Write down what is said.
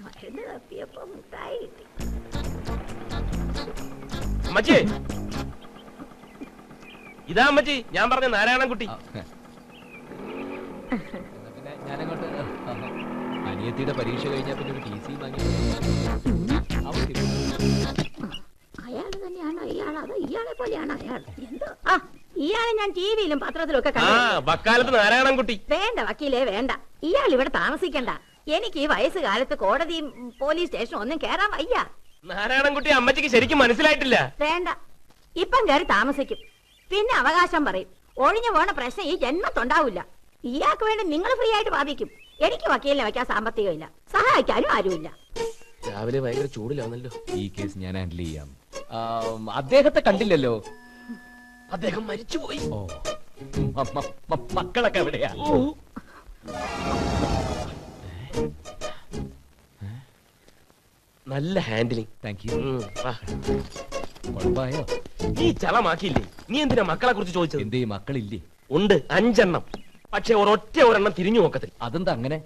മരുന്ന് തപ്പിയപ്പോ മുട്ടായി കിട്ടി. അമ്മച്ചി, ഇതാ അമ്മച്ചി ഞാൻ പറഞ്ഞ നാരായണൻകുട്ടി. ഞാനങ്ങോട്ട് അനിയത്തിയുടെ പരീക്ഷ കഴിഞ്ഞാൽ പിന്നെ ഒരു TC വാങ്ങി. അയാൾ തന്നെയാണോ ഇയാൾ? അതോ ഇയാളെ പോലെയാണോ അയാൾ? എന്തോ ഇയാളെ ഞാൻ ടിവിയിലും പത്രത്തിലും ഒക്കെ കണ്ടു. വക്കാലത്ത് നാരായണൻകുട്ടി. വേണ്ട വക്കീലേ വേണ്ട, ഇയാൾ ഇവിടെ താമസിക്കണ്ട. എനിക്ക് ഈ വയസ്സുകാലത്ത് കോടതിയും പോലീസ് സ്റ്റേഷനും ഒന്നും കേറാൻ വയ്യ. നാരായണൻകുട്ടി അമ്മച്ചിക്ക് ശരിക്കും മനസ്സിലായിട്ടില്ല. വേണ്ട, ഇപ്പം കയറി താമസിക്കും, പിന്നെ അവകാശം പറയും. ഒഴിഞ്ഞു പോണ പ്രശ്നം ഈ ജന്മത്തുണ്ടാവില്ല. ഇയാൾക്ക് വേണ്ടി നിങ്ങൾ ഫ്രീ ആയിട്ട് വാദിക്കും. എനിക്ക് വക്കീലിനെ വയ്ക്കാൻ സാമ്പത്തികമില്ല, സഹായിക്കാനും ആരുമില്ല. രാവിലെ ഭയങ്കര ചൂടിലാണല്ലോ. ഈ കേസ് ഞാൻ ഹാൻഡിൽ ചെയ്യാം. അദ്ദേഹത്തെ കണ്ടില്ലല്ലോ. അദ്ദേഹം മരിച്ചുപോയി. ഓ, മക്കളൊക്കെ എവിടെയാ? നല്ല ഹാൻഡിലിംഗ്. Thank you. നീ ചളമാക്കിയില്ലേ? നീ എന്തിനാ മക്കളെ കുറിച്ച് ചോദിച്ചത്? എന്തേ മക്കളില്ലേ? ഉണ്ട്, 5 എണ്ണം. പക്ഷെ ഒരൊറ്റ ഒരെണ്ണം തിരിഞ്ഞു നോക്കത്തില്ല. അതെന്താ അങ്ങനെ?